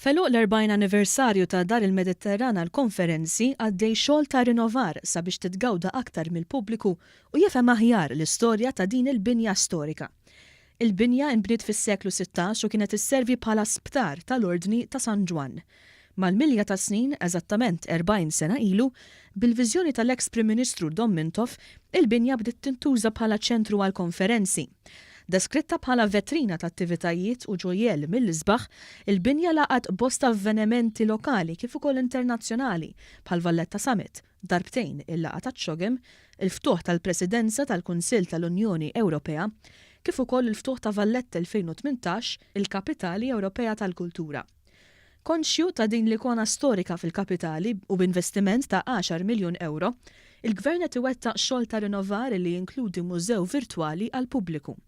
Feluq l-40 anniversarju ta' Dar il-Mediterran għall-konferenzi għaddej xogħol ta' rinnovar sabiex titgawda aktar mill-pubbliku u jifhem aħjar l-istorja ta' din il-binja storika. Il-binja inbniet fis-seklu 16 u kienet isservi bħala sptar tal-Ordni ta' San Ġwan. Mal-milja ta' snin, eżattament 40 sena ilu, bil-viżjoni tal-eks Prim Ministru Dom Mintoff, il-binja bdiet tintuża bħala ċentru għall-konferenzi. Deskritta bħala vetrina ta' attivitajiet u ġojjel mill-isbaħ, il-binja laqat bosta avvenimenti lokali kif ukoll internazzjonali bħal Valletta Summit, darbtejn il-laqa ta' Xogem, il-ftuħ tal-Presidenza tal-Kunsill tal-Unjoni Ewropea, kif ukoll il-ftuħ ta' Valletta 2018, il-Kapitali Ewropea tal-Kultura. Konxju ta' din l-ikona storika fil-kapitali u b'investiment ta' 10 miljun euro, il-Gvern qed iwettaq xogħol ta' rinnovar li jinkludi mużew virtwali għall-pubbliku.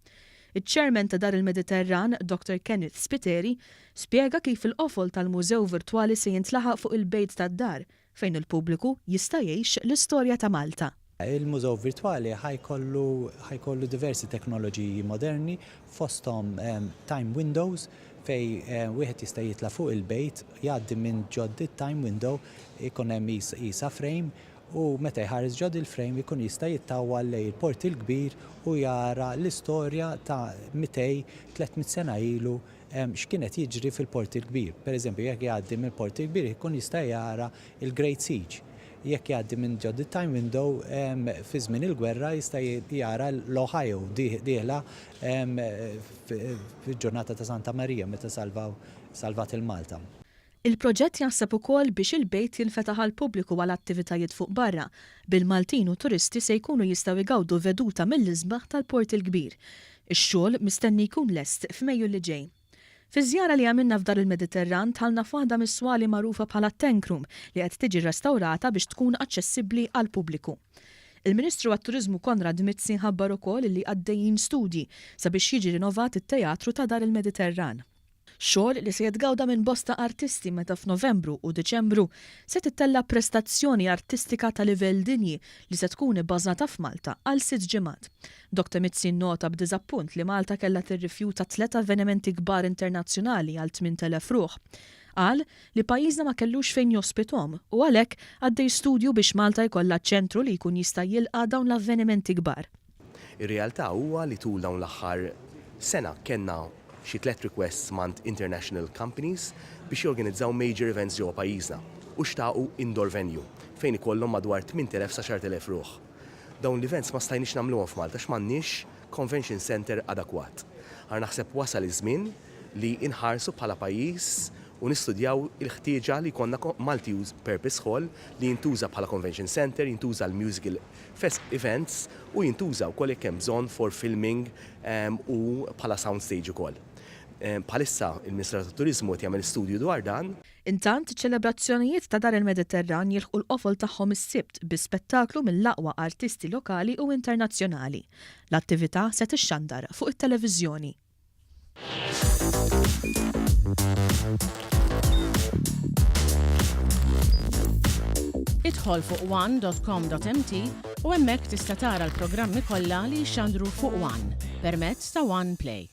Iċ-Chairman ta' Dar il-Mediterran, Dr. Kenneth Spiteri, spjega kif il-qofol tal-mużew virtwali se jintlaħaq fuq il-bejt tad-dar fejn il-pubbliku jista' jgħix l-istorja ta' Malta. Il-mużew virtwali ħajkollu diversi teknoloġiji moderni fosthom time windows fej wieħed jista' jitla' fuq il-bejt, jgħaddi minn ġodd it-time window ikun hemm isa frame u meta jħares ġod il-frame ikun jista' jittawwal lejn il-port il-kbir u jara l-istorja ta' 200-300 sena ilu x'kienet jiġri fil-port il-kbir. Pereżempju, jekk jgħaddi mill-port il-kbir ikun jista' jara il-Great Siege. Jekk jgħaddi minn ġod it-time window fi żmien il-gwerra jista' jara l-Ohio dieħla fil-ġurnata ta' Santa Marija meta salvat il-Malta. Il-proġett jaħseb ukoll biex il-bejt jinfetaħ għall-pubbliku għal attivitajiet fuq barra, bil-Maltin u turisti se jkunu jistgħu jgawdu veduta mill-isbaħ tal-Port il-Kbir. Ix-xogħol mistenni jkun lest f'Mejju li ġej. Fiż-żjara li għamilna f'Dar il-Mediterran tħallna f'waħda mis-swali magħrufa bħala Tank Room li qed tiġi restawrata biex tkun aċċessibbli għall-pubbliku. Il-Ministru għat-Turiżmu Konrad Mizzi ħabbar ukoll li għaddejjin studji sabiex jiġi rinnovat it-teatru ta' Dar il-Mediterran. Xogħol li se jitgawda minn bosta artisti meta f'Novembru u Diċembru se tittella prestazzjoni artistika ta' livell dinji li se tkun ibbażata f'Malta għal 6 ġimgħat. Dr. Mizzi nota b'diżappunt li Malta kellha tirrifjuta 3 avvenimenti kbar internazzjonali għal 8,000 ruħ. Qal li pajjiżna ma kellux fejn jospithom u għalhekk għaddej studju biex Malta jkollha ċentru li jkun jista' jilqa' dawn l-avvenimenti kbar. Ir-realtà huwa li tul dawn l-aħħar sena kellna xi 3 requests mant international companies biex jorganizzaw major events ġewwa pajjiżna u xtaqu indoor venue fejn ikollhom madwar 8,000 sa 10,000 ruħ. Dawn l-events ma stajniex nagħmluhom f'Malta x'm'għandniex convention center adekwat. Għar naħseb wasal iż-żmien li inħarsu bħala pajjiż u nistudjaw il-ħtieġa li jkollna multi-use purpose hall li jintuża bħala convention center, jintuża l-musical events u jintuża wkoll jekk hemm bżonn for filming u bħala soundstage ukoll. Bħalissa il-Ministru tat-Turiżmu qed jagħmel studju dwar dan. Intant iċ-ċelebrazzjonijiet ta' Dar il-Mediterran jilħqu l-qofol tagħhom is-sibt bi spettaklu mill-aqwa artisti lokali u internazzjonali. L-attività se tixxandar fuq it-televiżjoni. Idħol fuq one.com.mt u hemmhekk tista' tara l-programmi kollha li jxandru fuq One permezz ta' One Play.